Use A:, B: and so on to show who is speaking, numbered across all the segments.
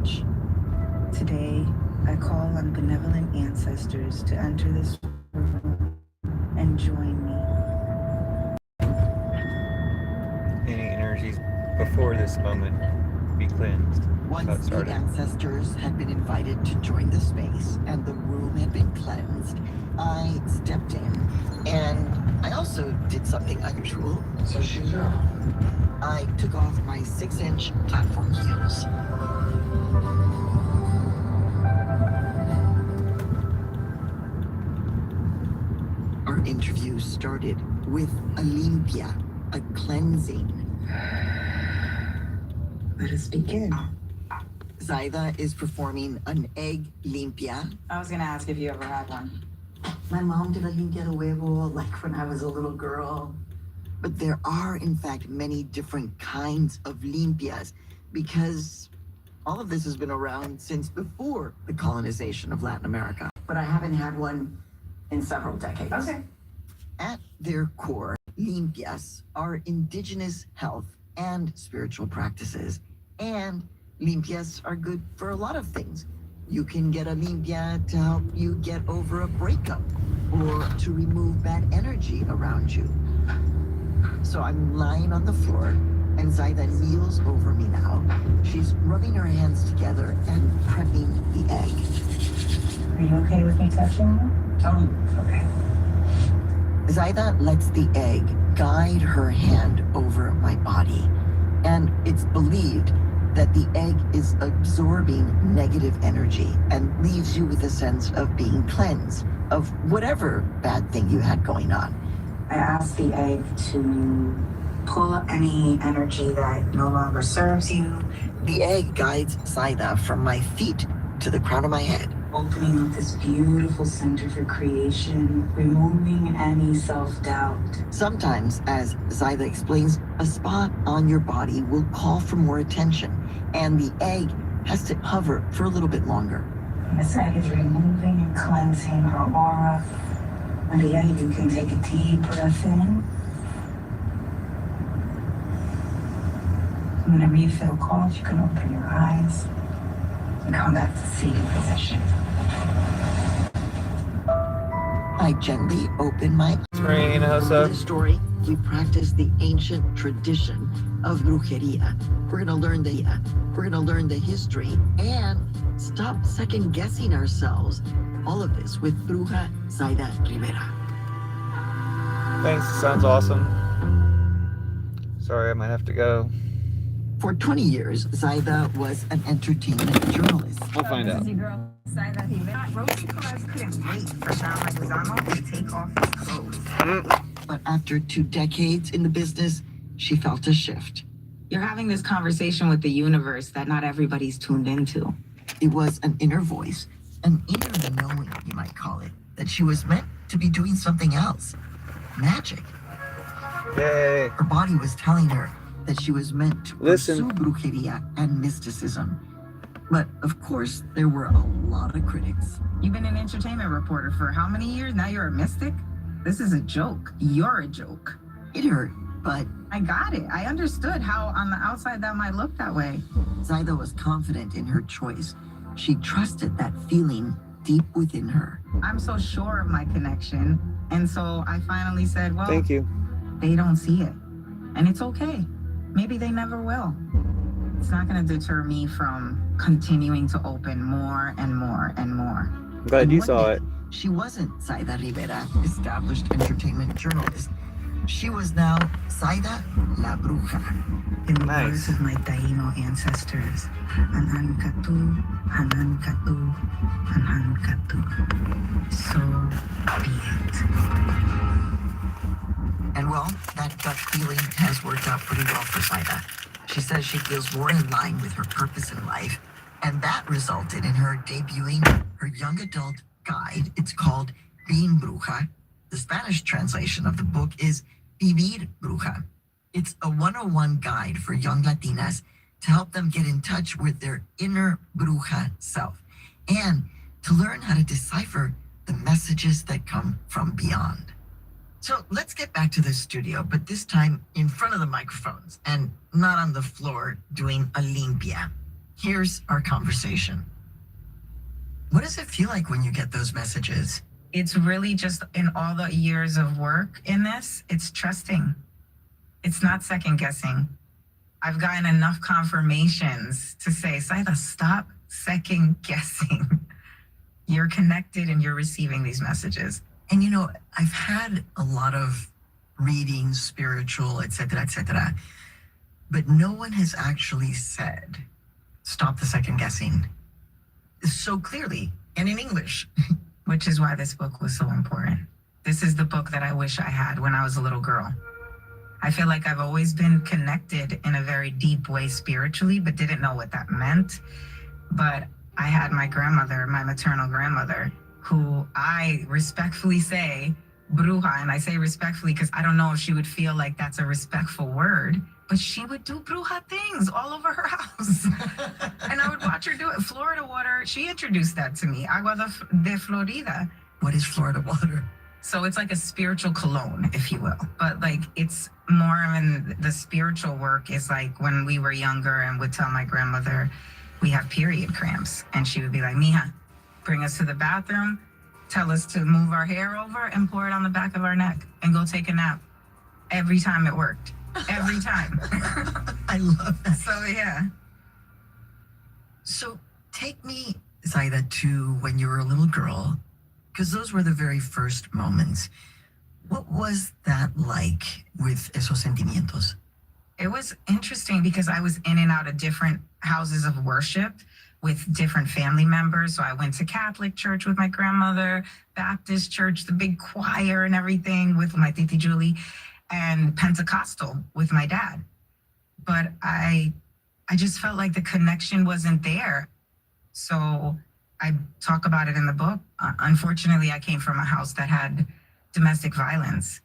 A: much. Today, I call on benevolent ancestors to enter this room and join me.
B: Any energies before this moment be cleansed.
C: Once the ancestors had been invited to join the space and the room had been cleansed, I stepped in and I also did something unusual.
D: So she's out.
C: I took off my 6-inch platform heels. Our interview started with a limpia, a cleansing.
A: Let us begin.
C: Zaida is performing an egg limpia.
A: I was gonna ask if you ever had one.
C: My mom did a limpia de huevo like when I was a little girl. But there are, in fact, many different kinds of limpias because all of this has been around since before the colonization of Latin America. But I haven't had one in several decades.
A: Okay.
C: At their core, limpias are indigenous health and spiritual practices. And limpias are good for a lot of things. You can get a limpia to help you get over a breakup or to remove bad energy around you. So I'm lying on the floor and Zaida kneels over me now. She's rubbing her hands together and prepping the egg.
A: Are you okay with me touching you? Okay.
C: Zaida lets the egg guide her hand over my body. And it's believed that the egg is absorbing negative energy and leaves you with a sense of being cleansed of whatever bad thing you had going on.
A: I asked the egg to pull any energy that no longer serves you.
C: The egg guides Zaida from my feet to the crown of my head.
A: Opening up this beautiful center for creation, removing any self-doubt.
C: Sometimes, as Zaida explains, a spot on your body will call for more attention, and the egg has to hover for a little bit longer.
A: This egg is removing and cleansing her aura. And the egg, you can take a deep breath in. Whenever you feel called, you can open your eyes and come back to seated position.
C: I gently open my eyes.
B: Rain, how's
C: For
B: up?
C: this story, we practice the ancient tradition of brujeria. We're gonna learn the history and stop second guessing ourselves. All of this with Bruja Zaida Rivera.
B: Thanks, sounds awesome. Sorry, I might have to go.
C: For 20 years, Zaida was an entertainment journalist.
B: We'll find out.
A: This is your girl, Zaida Rivera. Rosie Perez couldn't wait for John Leguizamo to take off his clothes.
C: But after 2 decades in the business, she felt a shift.
A: You're having this conversation with the universe that not everybody's tuned into.
C: It was an inner voice, an inner knowing, you might call it, that she was meant to be doing something else. Magic.
B: Yay.
C: Her body was telling her that she was meant to
B: Listen.
C: pursue brujeria and mysticism. But of course, there were a lot of critics.
A: You've been an entertainment reporter for how many years? Now you're a mystic? This is a joke. You're a joke.
C: It hurt, but
A: I got it. I understood how on the outside that might look that way.
C: Zaida was confident in her choice. She trusted that feeling deep within her.
A: I'm so sure of my connection. And so I finally said, well,
B: Thank you.
A: they don't see it. And it's okay. Maybe they never will. It's not going to deter me from continuing to open more and more and more.
B: I'm glad you saw it.
C: She wasn't Zaida Rivera, established entertainment journalist. She was now Zaida La Bruja.
A: In the
B: Nice.
A: words of my Taino ancestors, Anan Katu, Hanan Katu, Hanan Katu. So be it.
C: And well, that gut feeling has worked out pretty well for Zaida. She says she feels more in line with her purpose in life, and that resulted in her debuting her young adult guide. It's called Being Bruja. The Spanish translation of the book is Vivir Bruja. It's a 101 guide for young Latinas to help them get in touch with their inner bruja self and to learn how to decipher the messages that come from beyond. So let's get back to the studio, but this time in front of the microphones and not on the floor doing a limpia. Here's our conversation. What does it feel like when you get those messages?
A: It's really just in all the years of work in this, it's trusting. It's not second guessing. I've gotten enough confirmations to say, Saida, stop second guessing. You're connected and you're receiving these messages.
C: And I've had a lot of readings, spiritual, etc., but no one has actually said, stop the second guessing so clearly and in English.
A: Which is why this book was so important. This is the book that I wish I had when I was a little girl. I feel like I've always been connected in a very deep way spiritually, but didn't know what that meant. But I had my grandmother, my maternal grandmother, who I respectfully say, bruja, and I say respectfully because I don't know if she would feel like that's a respectful word, but she would do bruja things all over her house. And I would watch her do it. Florida water, she introduced that to me, agua de Florida.
C: What is Florida water?
A: So it's like a spiritual cologne, if you will. But like it's more in the spiritual work is like when we were younger and would tell my grandmother we have period cramps. And she would be like, Mija, bring us to the bathroom, tell us to move our hair over and pour it on the back of our neck and go take a nap. Every time it worked. Every time.
C: I love that.
A: So yeah.
C: So take me, Zaida, to when you were a little girl, because those were the very first moments. What was that like with esos sentimientos?
A: It was interesting because I was in and out of different houses of worship with different family members. So I went to Catholic church with my grandmother, Baptist church, the big choir and everything with my Titi Julie, and Pentecostal with my dad. But I just felt like the connection wasn't there. So I talk about it in the book. Unfortunately, I came from a house that had domestic violence.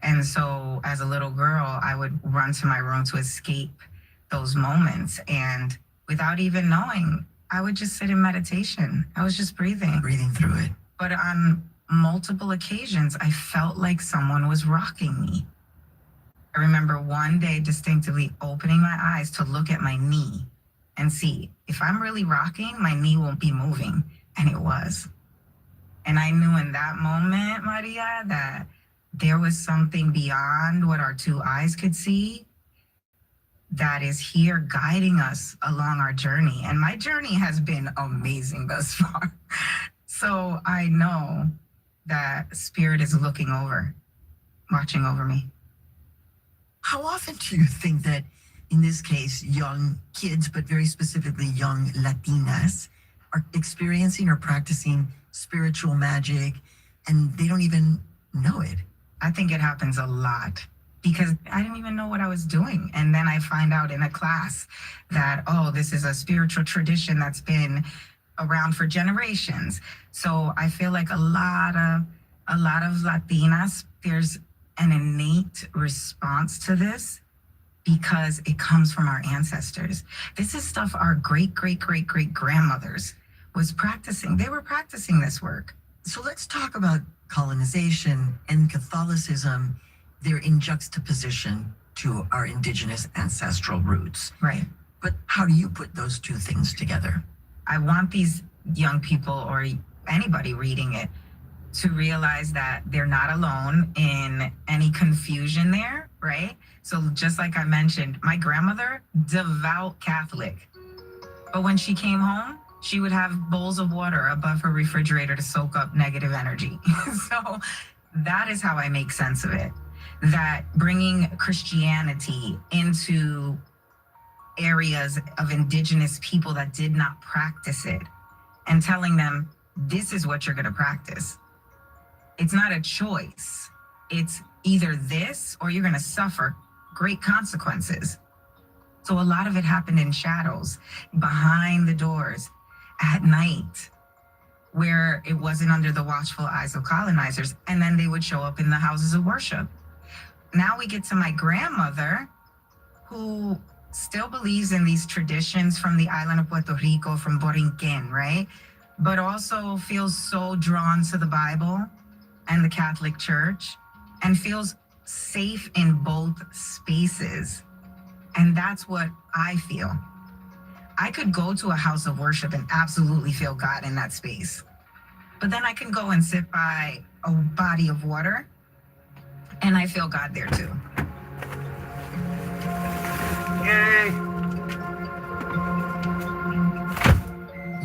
A: And so as a little girl, I would run to my room to escape those moments. And without even knowing, I would just sit in meditation. I was just breathing.
C: Breathing through it.
A: But on multiple occasions, I felt like someone was rocking me. I remember one day distinctively opening my eyes to look at my knee and see if I'm really rocking, my knee won't be moving. And it was. And I knew in that moment, Maria, that there was something beyond what our two eyes could see that is here guiding us along our journey. And my journey has been amazing thus far. So I know that Spirit is looking over, watching over me.
C: How often do you think that, in this case, young kids, but very specifically young Latinas, are experiencing or practicing spiritual magic and they don't even know it?
A: I think it happens a lot because I didn't even know what I was doing. And then I find out in a class that, oh, this is a spiritual tradition that's been around for generations. So I feel like a lot of Latinas, there's an innate response to this because it comes from our ancestors. This is stuff our great grandmothers was practicing. They were practicing this work.
C: So let's talk about colonization and Catholicism. They're in juxtaposition to our indigenous ancestral roots.
A: Right.
C: But how do you put those two things together?
A: I want these young people or anybody reading it to realize that they're not alone in any confusion there, right? So just like I mentioned, my grandmother, devout Catholic. But when she came home, she would have bowls of water above her refrigerator to soak up negative energy. So that is how I make sense of it. That bringing Christianity into areas of indigenous people that did not practice it and telling them, this is what you're going to practice. It's not a choice. It's either this or you're going to suffer great consequences. So a lot of it happened in shadows, behind the doors, at night, where it wasn't under the watchful eyes of colonizers. And then they would show up in the houses of worship. Now we get to my grandmother, who still believes in these traditions from the island of Puerto Rico, from Borinquen, right? But also feels so drawn to the Bible and the Catholic Church and feels safe in both spaces. And that's what I feel. I could go to a house of worship and absolutely feel God in that space. But then I can go and sit by a body of water and I feel God there too.
B: Yay!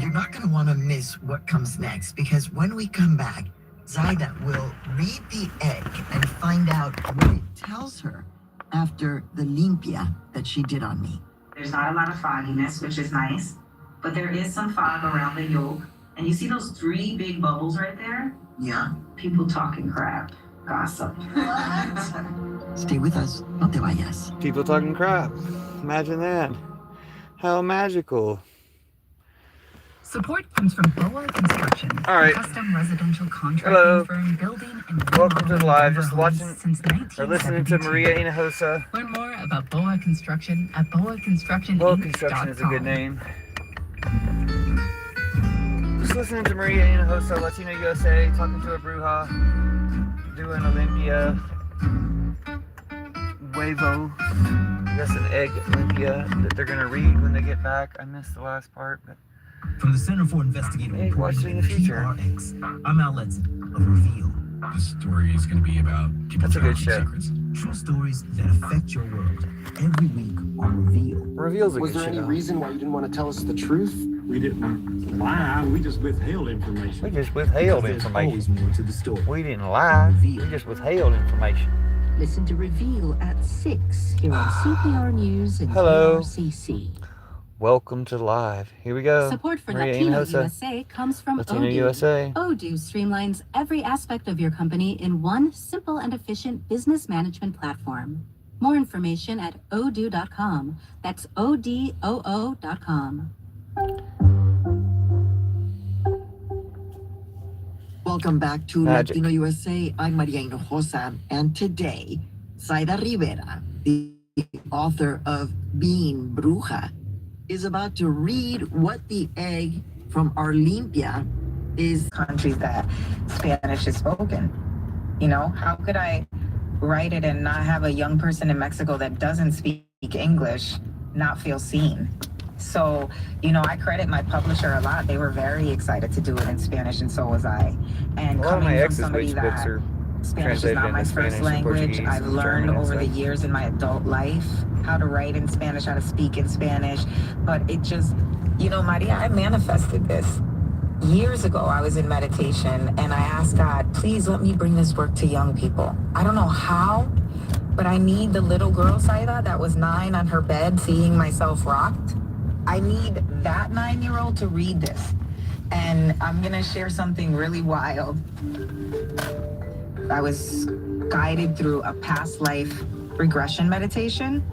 C: You're not going to want to miss what comes next, because when we come back, Zaida will read the egg and find out what it tells her after the limpia that she did on me.
A: There's not a lot of fogginess, which is nice, but there is some fog around the yolk. And you see those 3 big bubbles right there?
C: Yeah.
A: People talking crap, gossip.
C: Stay with us. No te vayas.
B: People talking crap. Imagine that. How magical.
D: Support comes from BOA Construction,
B: All right.
D: a custom residential contracting
B: Hello.
D: firm building and
B: Welcome to the live. Just
D: homes
B: watching
D: since
B: or listening to
D: 1972.
B: Maria Hinojosa.
D: Learn more about BOA Construction at boaconstruction.com.
B: Well, construction is a good name. Just listening to Maria Hinojosa, Latino USA, talking to a bruja, doing Olympia, huevo. That's an egg Olympia that they're gonna read when they get back. I missed the last part, but
E: From the Center for Investigative
B: Hey,
E: Reporting
B: watch it in
E: and
B: the future.
E: PRX, I'm Al Letson of Reveal.
F: The story is going to be about people
B: That's a good
F: telling
B: show.
F: secrets.
E: True stories that affect your world. Every week on Reveal.
B: Reveal's a
G: Was
B: good
G: there any
B: show.
G: reason why you didn't want to tell us the truth?
H: We didn't lie, we just withheld
B: We
H: information.
B: just withheld
E: Because there's
B: information.
E: always more to the story.
B: We didn't lie. We just withheld information.
I: Listen to Reveal at 6 here on CPR News and
B: Hello.
I: KRCC.
B: Welcome to live. Here we go.
I: Support for
B: Maria
I: Latino
B: Hinojosa.
I: USA comes from
B: Latino
I: Odoo.
B: USA.
I: Odoo streamlines every aspect of your company in one simple and efficient business management platform. More information at odoo.com. That's ODOO.com.
C: Welcome back to
B: Magic.
C: Latino USA. I'm Maria Hinojosa, and today, Zaida Rivera, the author of Being Bruja, is about to read what the egg from our limpia is.
A: Countries that Spanish is spoken. You know, how could I write it and not have a young person in Mexico that doesn't speak English not feel seen? So, you know, I credit my publisher a lot. They were very excited to do it in Spanish, and so was I. And
B: A lot of my
A: coming from
B: ex's
A: somebody
B: books
A: that
B: are
A: Spanish is
B: translated
A: not my
B: into
A: first
B: Spanish and
A: language,
B: Portuguese
A: I've
B: and
A: learned
B: German and
A: over the
B: stuff.
A: years in my adult life how to write in Spanish, how to speak in Spanish. But it just, you know, Maria, I manifested this. Years ago, I was in meditation and I asked God, please let me bring this work to young people. I don't know how, but I need the little girl, Saida, that was 9 on her bed seeing myself rocked. I need that 9-year-old to read this. And I'm going to share something really wild. I was guided through a past life regression meditation.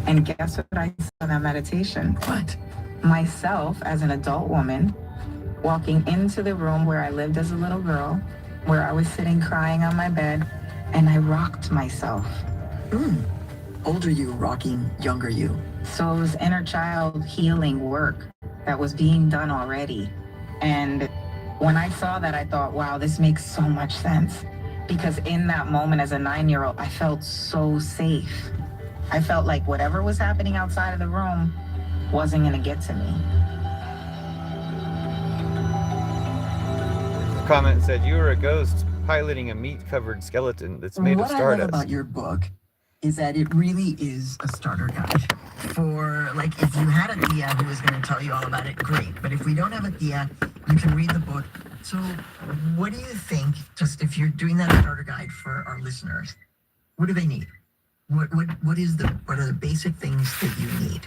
A: And guess what I saw in that meditation?
C: What?
A: Myself as an adult woman walking into the room where I lived as a little girl, where I was sitting crying on my bed, and I rocked myself.
C: Older you rocking younger you.
A: So it was inner child healing work that was being done already. And when I saw that, I thought, wow, this makes so much sense. Because in that moment as a 9-year-old, I felt so safe. I felt like whatever was happening outside of the room wasn't going to get to me.
B: Comment said you were a ghost piloting a meat-covered skeleton that's made
C: What
B: of
C: I love
B: stardust.
C: about your book is that it really is a starter guide for, like, if you had a tia who was going to tell you all about it, great. But if we don't have a tia, you can read the book. So what do you think, just if you're doing that starter guide for our listeners, what do they need? What are the basic things that you need?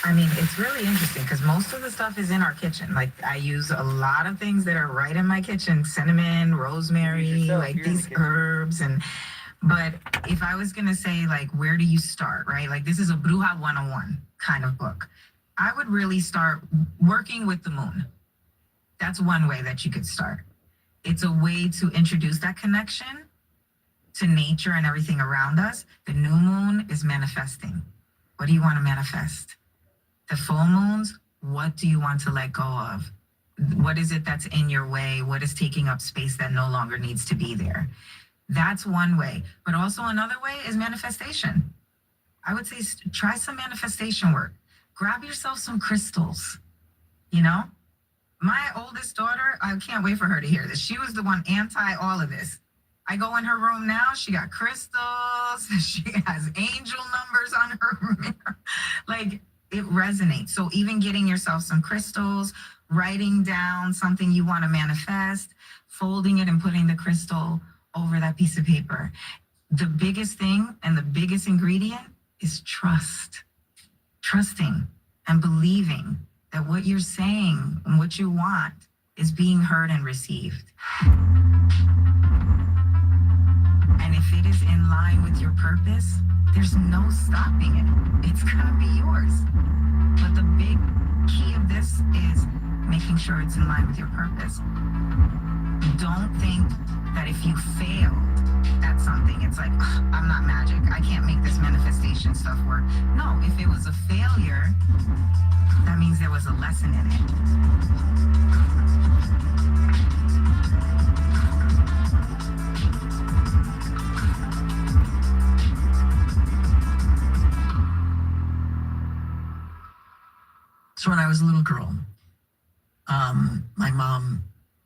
A: I mean, it's really interesting because most of the stuff is in our kitchen. Like, I use a lot of things that are right in my kitchen: cinnamon, rosemary,
B: Yourself,
A: like
B: you're in the
A: these
B: kitchen.
A: herbs. But if I was gonna say, like, where do you start, right? Like, this is a Bruja 101 kind of book. I would really start working with the moon. That's one way that you could start. It's a way to introduce that connection to nature and everything around us. The new moon is manifesting. What do you want to manifest? The full moons, what do you want to let go of? What is it that's in your way? What is taking up space that no longer needs to be there? That's one way. But also another way is manifestation. I would say try some manifestation work. grab yourself some crystals, you know? My oldest daughter, I can't wait for her to hear this. She was the one anti all of this. I go in her room now, she got crystals, she has angel numbers on her mirror. Like, it resonates. So even getting yourself some crystals, writing down something you want to manifest, folding it and putting the crystal over that piece of paper. The biggest thing and the biggest ingredient is trust. Trusting and believing that what you're saying and what you want is being heard and received. And if it is in line with your purpose, there's no stopping it. It's gonna be yours. But the big key of this is making sure it's in line with your purpose. Don't think that if you failed at something, it's like, I'm not magic. I can't make this manifestation stuff work. No, if it was a failure, that means there was a lesson in it.
C: So when I was a little girl, my mom,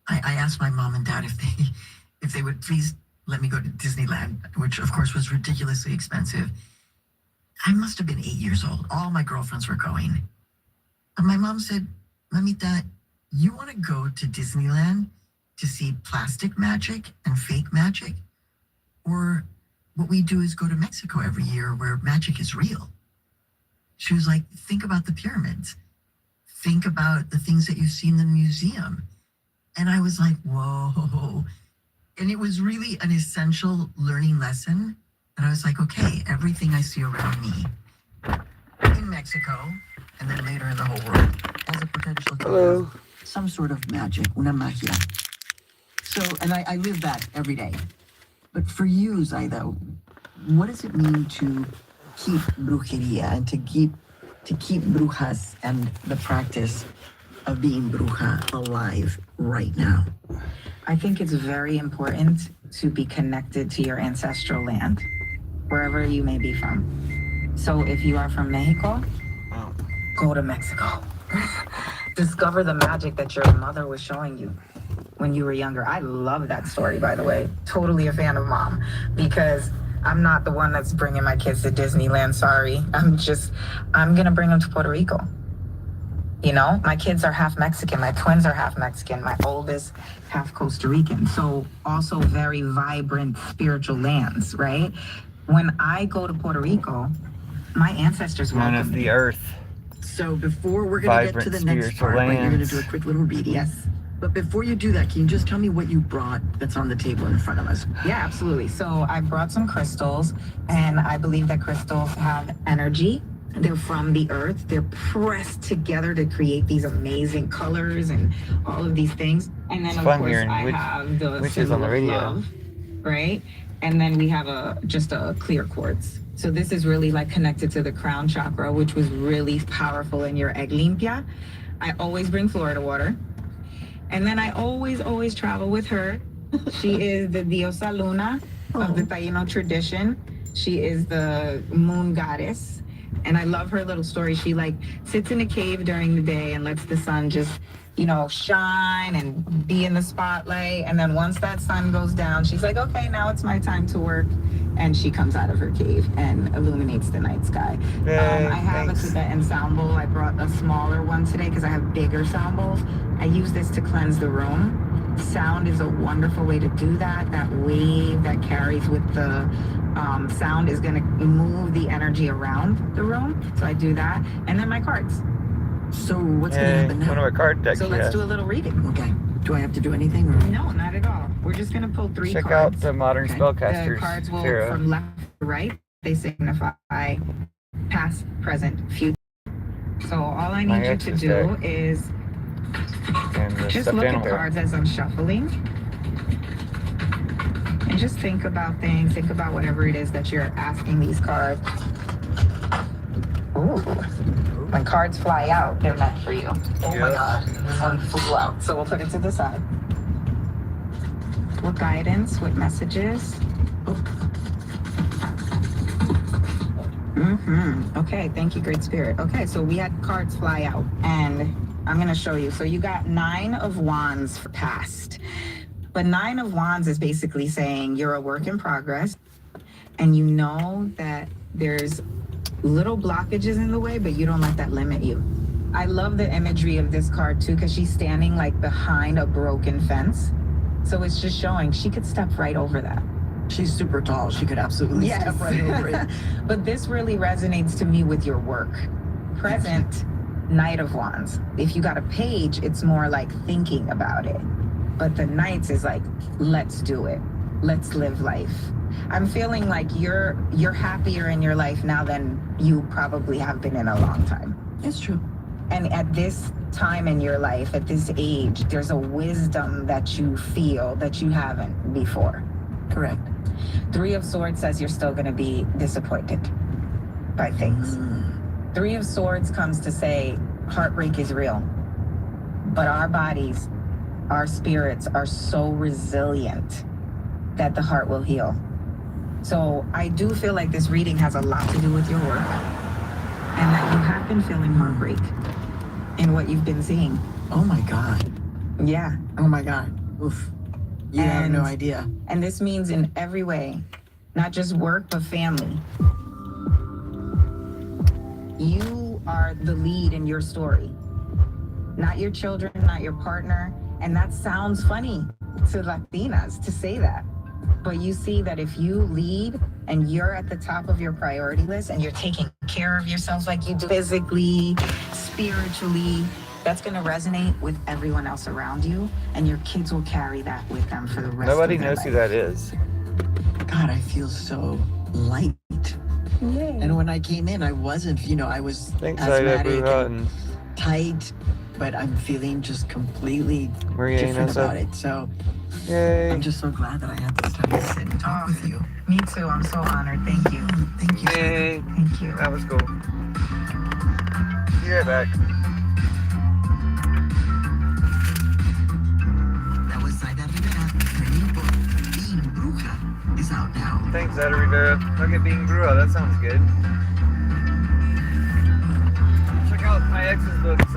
C: I asked my mom and dad if they would please let me go to Disneyland, which of course was ridiculously expensive. I must have been 8 years old. All my girlfriends were going. And my mom said, Mamita, you want to go to Disneyland to see plastic magic and fake magic? Or what we do is go to Mexico every year where magic is real. She was like, think about the pyramids. Think about the things that you see in the museum. And I was like, whoa. And it was really an essential learning lesson. And I was like, okay, everything I see around me in Mexico and then later in the whole world has a potential to have some sort of magic, una magia. So, and I live that every day. But for you, Zaida, what does it mean to keep brujeria and to keep brujas and the practice of being bruja alive right now?
A: I think it's very important to be connected to your ancestral land, wherever you may be from. So if you are from Mexico, go to Mexico. Discover the magic that your mother was showing you when you were younger. I love that story, by the way. Totally a fan of Mom, because I'm not the one that's bringing my kids to Disneyland. Sorry. I'm going to bring them to Puerto Rico. You know, my kids are half Mexican. My twins are half Mexican. My oldest, half Costa Rican. So also very vibrant spiritual lands, right? When I go to Puerto Rico, my ancestors welcome me.
B: the earth.
C: So before we're going to get to the next part, right, you're going to do a quick little reading.
A: Yes.
C: But before you do that, can you just tell me what you brought that's on the table in front of us?
A: Yeah, absolutely. So I brought some crystals, and I believe that crystals have energy. They're from the earth. They're pressed together to create these amazing colors and all of these things. And then, of course, I have the symbol of love, right? And then we have just a clear quartz. So this is really like connected to the crown chakra, which was really powerful in your egg limpia. I always bring Florida water. And then I always travel with her. She is the diosa Luna of the Taino tradition. She is the moon goddess. And I love her little story. She like sits in a cave during the day and lets the sun just, shine and be in the spotlight. And then once that sun goes down, she's like, okay, now it's my time to work. And she comes out of her cave and illuminates the night sky. I have a Tibetan sound bowl. I brought a smaller one today because I have bigger sound bowls. I use this to cleanse the room. Sound is a wonderful way to do that. That wave that carries with the sound is going to move the energy around the room. So I do that. And then my cards.
C: So what's going to happen now?
B: One of our card decks.
A: So let's do a little reading.
C: Okay. Do I have to do anything? Or?
A: No, not at all. We're just going to pull 3
B: Check
A: cards.
B: out the modern spellcasters.
A: The cards will,
B: Sarah.
A: from left to right, they signify past, present, future. So all I need you to do is just look at cards as I'm shuffling. And just think about things. Think about whatever it is that you're asking these cards. Ooh. When cards fly out, they're meant for you. Oh my God. One flew out. So we'll put it to the side. What guidance? What messages? Okay, thank you, Great Spirit. Okay, so we had cards fly out, and I'm going to show you. So you got 9 of Wands for past. But 9 of Wands is basically saying you're a work in progress, and you know that there's little blockages in the way, but you don't let that limit you. I love the imagery of this card too, because she's standing like behind a broken fence. So it's just showing she could step right over that.
C: She's super tall. She could absolutely
A: Yes.
C: step right over it.
A: But this really resonates to me with your work. Present, Knight of Wands. If you got a page, it's more like thinking about it. But the Knights is like, let's do it. Let's live life. I'm feeling like you're happier in your life now than you probably have been in a long time.
C: It's true.
A: And at this time in your life, at this age, there's a wisdom that you feel that you haven't before.
C: Correct.
A: 3 of Swords says you're still going to be disappointed by things. 3 of Swords comes to say heartbreak is real, but our bodies, our spirits are so resilient that the heart will heal. So I do feel like this reading has a lot to do with your work, and that you have been feeling heartbreak in what you've been seeing.
C: Oh my God.
A: Yeah.
C: Oh my God. Oof. You have no idea.
A: And this means in every way, not just work, but family. You are the lead in your story, not your children, not your partner. And that sounds funny to Latinas to say that. But you see that if you lead and you're at the top of your priority list and you're taking care of yourself like you do physically, spiritually, that's going to resonate with everyone else around you, and your kids will carry that with them for the rest
B: Nobody
A: of their
B: knows
A: life.
B: who that is.
C: God, I feel so light.
A: Yay.
C: And when I came in, I wasn't, I was
B: Thanks, Zaida,
C: asthmatic
B: Bruja,
C: and
B: and
C: tight, but I'm feeling just completely
B: Maria
C: different
B: Inessa.
C: about it. So
B: Yay.
C: I'm just so glad that I had this time to sit and talk with you.
A: Me too. I'm so honored. Thank you.
C: Thank you.
B: Yay.
A: Thank you.
B: That was cool. Be right back.
C: That was Zaida Rivera. Her new book, Being Bruja, is out now.
B: Thanks, Zeta Rivera. Look at Being Bruja. That sounds good. Check out my ex's books,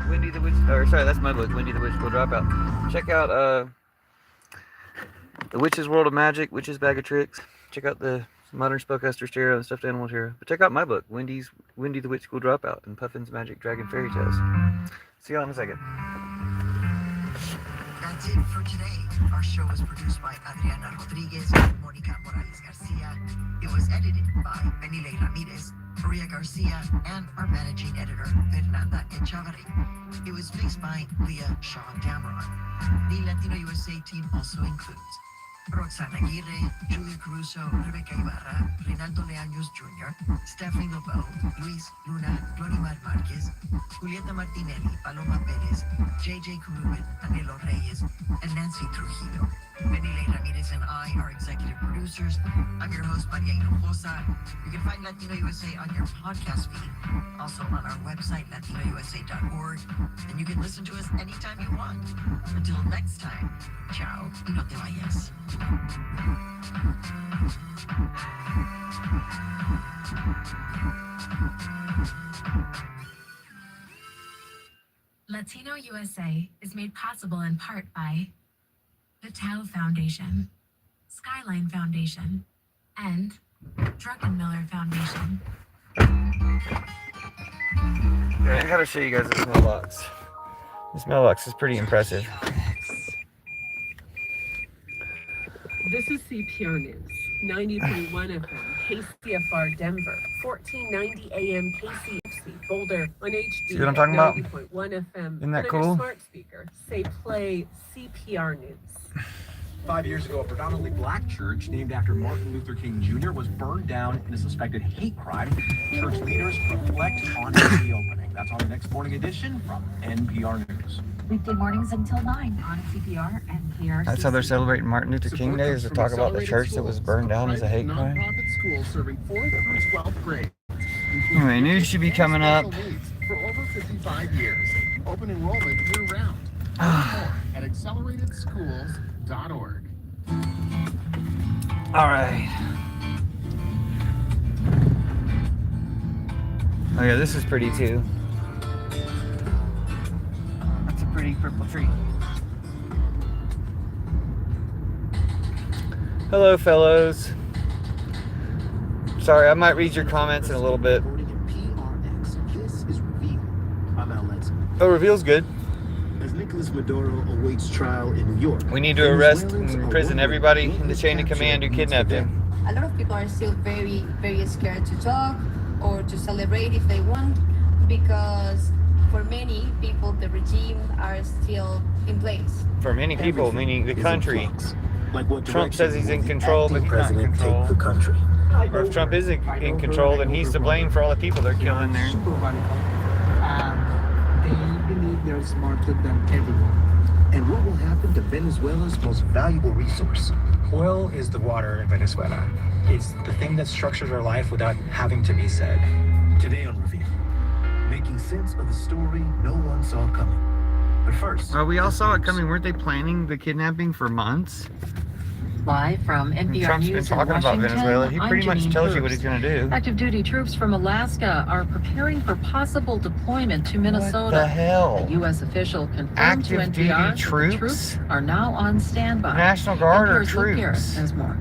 B: Wendy the Witch. Or sorry, that's my book, Wendy the Witch Will Dropout. Check out The Witch's World of Magic, Witch's Bag of Tricks. Check out the Modern Spellcaster Tarot and Stuffed Animal Tarot. But check out my book, Wendy the Witch School Dropout, and Puffin's Magic Dragon Fairy Tales. See y'all in a second.
C: That's it for today. Our show was produced by Adriana Rodriguez and Monica Morales Garcia. It was edited by Benile Ramirez, Maria Garcia, and our managing editor, Fernanda Echavarri. It was mixed by Leah Shaw Dameron. The Latino USA team also includes Roxana Aguirre, Julia Caruso, Rebecca Ibarra, Reinaldo Leaños Jr., Stephanie Lobel, Luis Luna, Glonimar Marquez, Julieta Martinelli, Paloma Perez, JJ Kurubin, Anelo Reyes, and Nancy Trujillo. Benile Ramirez and I are executive producers. I'm your host, Maria Hinojosa. You can find Latino USA on your podcast feed, also on our website, latinousa.org, and you can listen to us anytime you want. Until next time, ciao y no te vayas.
J: Latino USA is made possible in part by the Tao Foundation, Skyline Foundation, and Druckenmiller Foundation.
B: Yeah, I gotta show you guys this mailbox. This mailbox is pretty impressive.
K: This is CPR News, 90.1 FM, KCFR Denver, 1490 AM KCFC Boulder on HD.
B: See what I'm talking about?
K: 90.1 FM.
B: Isn't that
K: on your
B: cool?
K: smart speaker, say play CPR News.
E: 5 years ago, a predominantly black church named after Martin Luther King Jr. was burned down in a suspected hate crime. Church leaders reflect on the reopening. That's on the next morning edition from NPR News.
I: Weekday mornings until 9 on CPR and KRC.
B: That's how they're celebrating Martin Luther King Day, is to talk about the church that was burned down as a hate crime.
E: Nonprofit schools serving 4th through 12th grade.
B: Anyway, news should be coming up.
E: For over 55 years. Open enrollment year-round. At acceleratedschools.org.
B: All right. Oh yeah, this is pretty too. That's a pretty purple tree. Hello, fellows. Sorry, I might read your comments in a little bit.
G: This is Reveal. I'm Al Letson.
B: Oh, Reveal's good.
G: As Nicolas Maduro awaits trial in New York,
B: We need to arrest and imprison everybody in the chain of command who kidnapped him.
L: A lot of people are still very, very scared to talk or to celebrate if they want, because for many people, the regime are still in place.
B: For many people, meaning the country.
G: Like what
B: Trump says he's in control, but he's not in
G: president
B: control.
G: take the country.
B: Or if Trump is in control, then he's to blame for all the people they're killing there.
M: Super radical. They believe they're smarter than everyone.
G: And what will happen to Venezuela's most valuable resource?
E: Oil is the water in Venezuela. It's the thing that structures our life without having to be said.
G: Today on Reveal, making sense of the story no one saw coming. But first,
B: Well, we all saw it coming. Weren't they planning the kidnapping for months?
N: Live from
B: And
N: NPR
B: Trump's been
N: News in
B: talking about
N: Washington,
B: Venezuela. He
N: I'm
B: pretty much
N: Janine
B: tells you what
N: Hoops.
B: he's going to do.
N: Active duty troops from Alaska are preparing for possible deployment to Minnesota.
B: What the hell?
N: A U.S. official confirmed
B: Active
N: to
B: duty
N: NPR that the
B: troops?
N: troops are now on standby.
B: National Guard or
N: NPR's Luke Garrett
B: troops?
N: has more.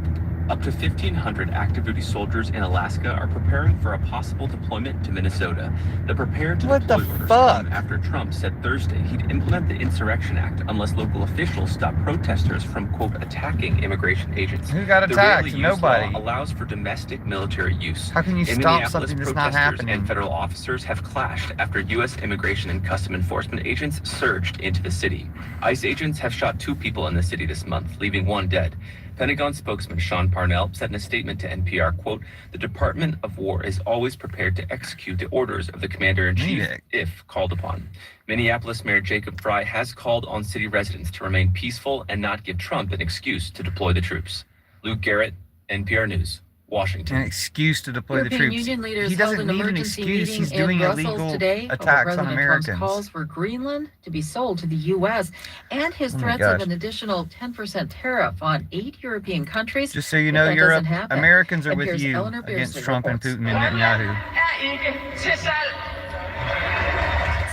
O: Up to 1,500 active duty soldiers in Alaska are preparing for a possible deployment to Minnesota. The prepare to
B: What the
O: deploy orders
B: fuck?
O: come after Trump said Thursday he'd implement the Insurrection Act unless local officials stop protesters from, quote, attacking immigration agents.
B: Who got
O: The
B: attacked?
O: rarely used
B: Nobody.
O: law allows for domestic military use.
B: How can you
O: In
B: stop
O: Minneapolis,
B: something that's not
O: protesters
B: happening?
O: and federal officers have clashed after U.S. Immigration and Custom Enforcement agents surged into the city. ICE agents have shot 2 people in the city this month, leaving 1 dead. Pentagon spokesman Sean Parnell said in a statement to NPR, quote, "The Department of War is always prepared to execute the orders of the commander-in-chief if called upon." Minneapolis Mayor Jacob Fry has called on city residents to remain peaceful and not give Trump an excuse to deploy the troops. Luke Garrett, NPR News, Washington.
B: An excuse to deploy the
N: European
B: troops.
N: Union leaders
B: He
N: held
B: doesn't
N: an
B: need an
N: emergency
B: excuse.
N: meeting
B: He's
N: in
B: doing
N: Brussels
B: illegal
N: today over
B: attacks on
N: President
B: Americans.
N: Trump's calls for Greenland to be sold to the U.S. and his
B: Oh my
N: threats
B: gosh.
N: of an additional 10% tariff on 8 European countries.
B: Just so you
N: if
B: know,
N: that
B: Europe,
N: doesn't happen.
B: Americans are
N: And
B: with
N: here's
B: you
N: Eleanor
B: against
N: Beardsley
B: Trump and
N: reports.
B: Putin and Netanyahu.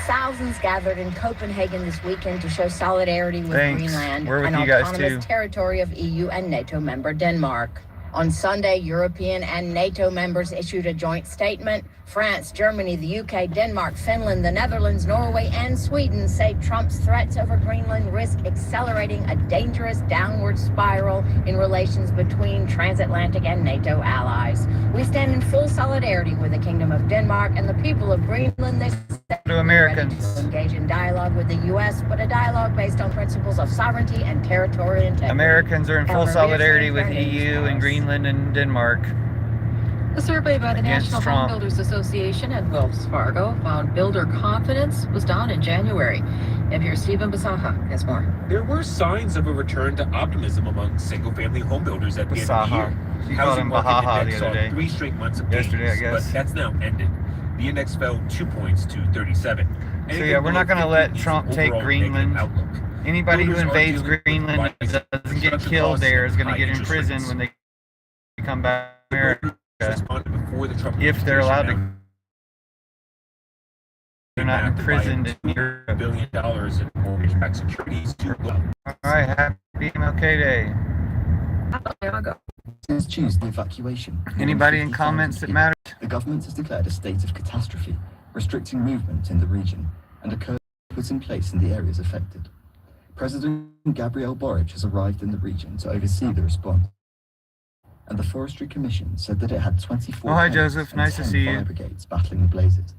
P: Thousands gathered in Copenhagen this weekend to show solidarity with
B: Thanks.
P: Greenland,
B: We're with
P: an
B: you guys,
P: autonomous
B: too.
P: territory of EU and NATO member Denmark. On Sunday, European and NATO members issued a joint statement. France, Germany, the UK, Denmark, Finland, the Netherlands, Norway, and Sweden say Trump's threats over Greenland risk accelerating a dangerous downward spiral in relations between transatlantic and NATO allies. We stand in full solidarity with the Kingdom of Denmark and the people of Greenland. They
B: To Americans.
P: to engage in dialogue with the U.S., but a dialogue based on principles of sovereignty and territorial integrity.
B: Americans are in full
P: Eleanor
B: solidarity
P: Beardsley,
B: with
P: News
B: EU and
P: House.
B: Greenland and Denmark.
N: A survey by the
B: Against
N: National
B: Trump.
N: Home Builders Association and Wells Fargo found builder confidence was down in January. NPR Stephen Basaha has more.
Q: There were signs of a return to optimism among single-family home builders at the end of the year.
B: She called him Bahaha the
Q: saw
B: other day.
Q: 3 straight months of gains,
B: Yesterday, I guess.
Q: but that's now ended. The index fell 2 points to 37.
B: So yeah, we're not going to let Trump take Greenland. Anybody who invades Greenland and doesn't get killed there is going to get in prison when they come back to America. If they're allowed to. They're not imprisoned in Europe.
Q: $1 billion in mortgage-backed securities to go.
B: All right, happy MLK Day.
R: Since Tuesday evacuation.
B: Anybody in comments that matter?
R: The government has declared a state of catastrophe, restricting movement in the region, and a code put in place in the areas affected. President Gabriel Boric has arrived in the region to oversee the response. And the Forestry Commission said that it had 24
B: Oh, hi,
R: tanks
B: Joseph.
R: and
B: Nice to
R: 10
B: see
R: fire
B: you.
R: brigades battling the blazes.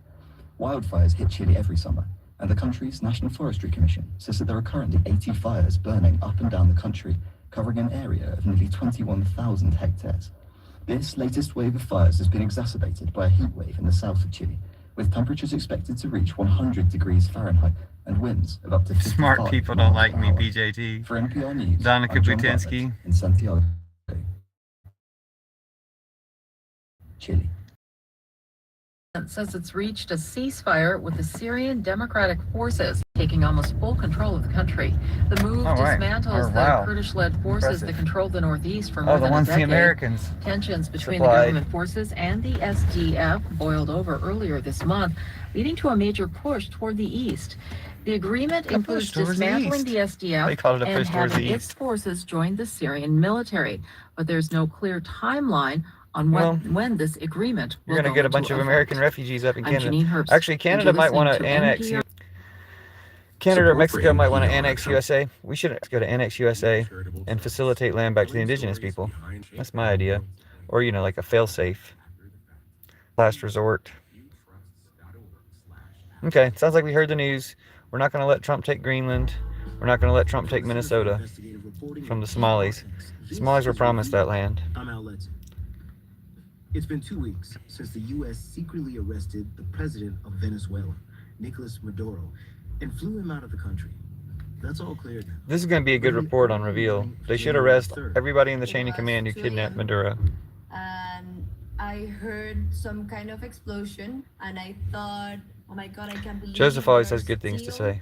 R: Wildfires hit Chile every summer, and the country's National Forestry Commission says that there are currently 80 fires burning up and down the country, covering an area of nearly 21,000 hectares. This latest wave of fires has been exacerbated by a heat wave in the south of Chile, with temperatures expected to reach 100 degrees Fahrenheit and winds of up to 55
B: Smart people don't
R: miles
B: like
R: per
B: me,
R: hour.
B: BJT.
R: For NPR News,
B: Donica
R: I'm John
B: Butinsky.
R: Bartlett in Santiago, Chile.
N: says it's reached a ceasefire with the Syrian Democratic Forces taking almost full control of the country. The move dismantles the Kurdish-led forces that control the northeast for more than a decade.
B: The Americans
N: Tensions between the government forces and the SDF boiled over earlier this month, leading to a major push toward the east. The agreement includes dismantling the SDF and having its forces join the Syrian military, but there's no clear timeline on when this agreement will
B: You're going to get a bunch of American refugees up in Canada. Actually, Canada might want to annex you. Canada or Mexico might want to annex USA. We should go to annex USA and facilitate land back to the indigenous people. That's my idea. Or, you know, like a fail-safe. Last resort. Okay, sounds like we heard the news. We're not going to let Trump take Greenland. We're not going to let Trump take Minnesota from the Somalis. The Somalis were promised that land.
G: It's been 2 weeks since the U.S. secretly arrested the president of Venezuela, Nicolas Maduro, and flew him out of the country. That's all clear now.
B: This is going to be a good report on Reveal. They should arrest everybody in the chain of command who kidnapped Maduro.
L: And I heard some kind of explosion, and I thought, oh my God, I can't believe
B: Joseph always has good things to say.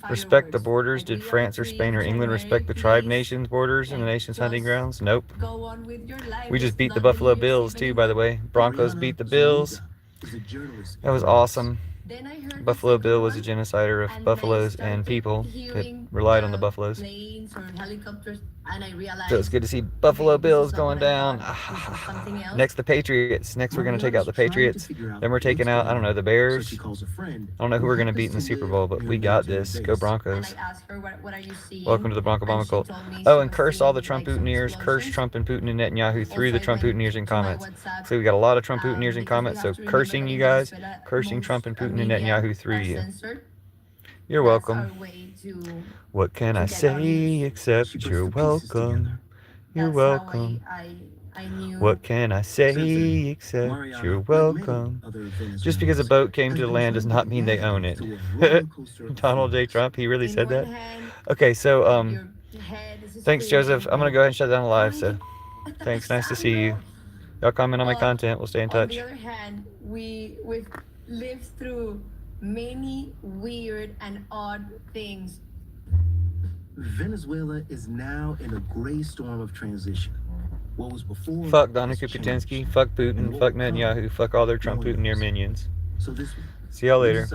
B: Respect the borders. Did France or Spain or England respect the tribe nations' borders and the nation's hunting grounds? Nope. We just beat the Buffalo Bills too, by the way. Broncos beat the Bills. That was awesome. Buffalo Bill was a genocider of buffaloes and people that relied on the buffaloes. So it's good to see Buffalo Bills going down. Next, the Patriots. Next, we're going to take out the Patriots. Then we're taking out, I don't know, the Bears. I don't know who we're going to beat in the Super Bowl, but we got this. Go Broncos. Welcome to the Bronco Obama cult. Oh, and curse all the Trump Putiners. Curse Trump and Putin and Netanyahu through the Trump Putiners in comments. So we got a lot of Trump Putiners in comments, so cursing you guys, cursing Trump and Putin and Netanyahu through you. You're welcome. What can I say except you're welcome? You're welcome. What can I say except you're welcome? Just because a boat came to the land does not mean they own it. Donald J. Trump, he really said that? Okay, so, thanks, Joseph. I'm going to go ahead and shut down the live, so thanks. Nice to see you. Y'all comment on my content. We'll stay in touch.
L: On the other hand, we've lived through many weird and odd things.
G: Venezuela is now in a gray storm of transition. What was before...
B: Fuck Donna Kuputinsky, fuck Putin, fuck Netanyahu, fuck all their Trump Putin near minions. See y'all later.